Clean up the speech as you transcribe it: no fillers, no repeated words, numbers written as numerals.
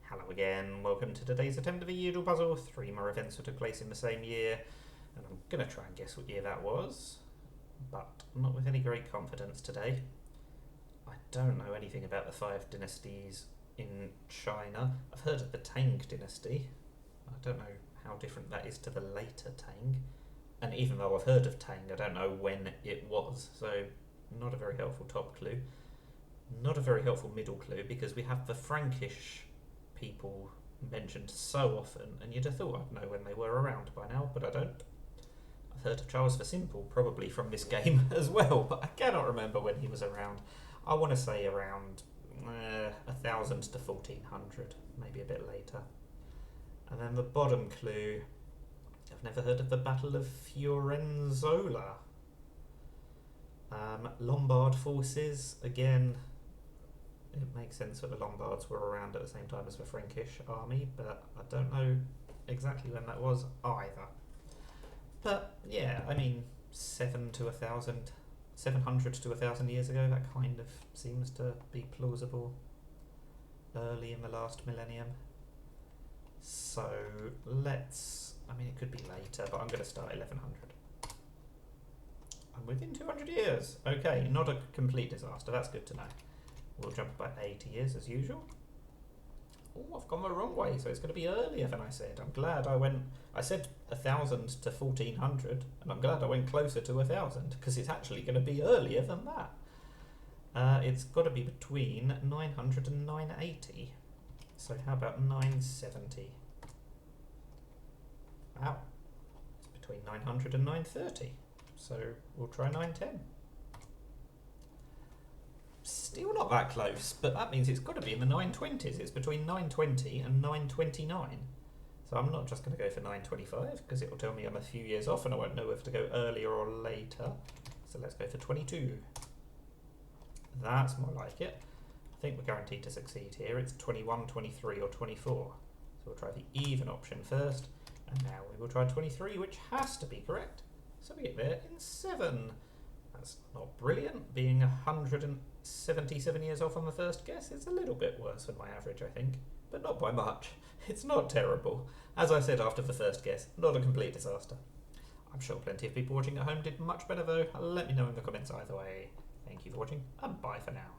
Hello again, welcome to today's attempt of a Yeardle puzzle. 3 more events that took place in the same year, and I'm going to try and guess what year that was, but not with any great confidence today. I don't know anything about the 5 dynasties in China. I've heard of the Tang dynasty. I don't know how different that is to the later Tang, and even though I've heard of Tang, I don't know when it was, so not a very helpful top clue. Not a very helpful middle clue, because we have the Frankish people mentioned so often, and you'd have thought I'd know when they were around by now, but I don't. I've heard of Charles the Simple, probably from this game as well, but I cannot remember when he was around. I want to say around 1000 to 1400, maybe a bit later. And then the bottom clue, I've never heard of the Battle of Fiorenzola. Lombard forces, again, it makes sense that the Lombards were around at the same time as the Frankish army, but I don't know exactly when that was either. But yeah, I mean, 700 to 1,000 years ago, that kind of seems to be plausible. Early in the last millennium. So it could be later, but I'm going to start 1100. I'm within 200 years. Okay, not a complete disaster, that's good to know. We'll jump about 80 years as usual. Oh, I've gone the wrong way, so it's going to be earlier than I said. I'm glad I said 1000 to 1400, and I'm glad I went closer to 1000, because it's actually going to be earlier than that. It's got to be between 900 and 980. So how about 970? Wow. It's between 900 and 930. So we'll try 910. Still not that close, but that means it's got to be in the 920s. It's between 920 and 929. So I'm not just going to go for 925, because it will tell me I'm a few years off and I won't know whether to go earlier or later. So let's go for 22. That's more like it. I think we're guaranteed to succeed here. It's 21, 23 or 24. So we'll try the even option first, and now we will try 23, which has to be correct. So we get there in 7. That's not brilliant, being 177 years off on the first guess. It's a little bit worse than my average, I think, but not by much. It's not terrible. As I said after the first guess, not a complete disaster. I'm sure plenty of people watching at home did much better though. Let me know in the comments either way. Thank you for watching, and bye for now.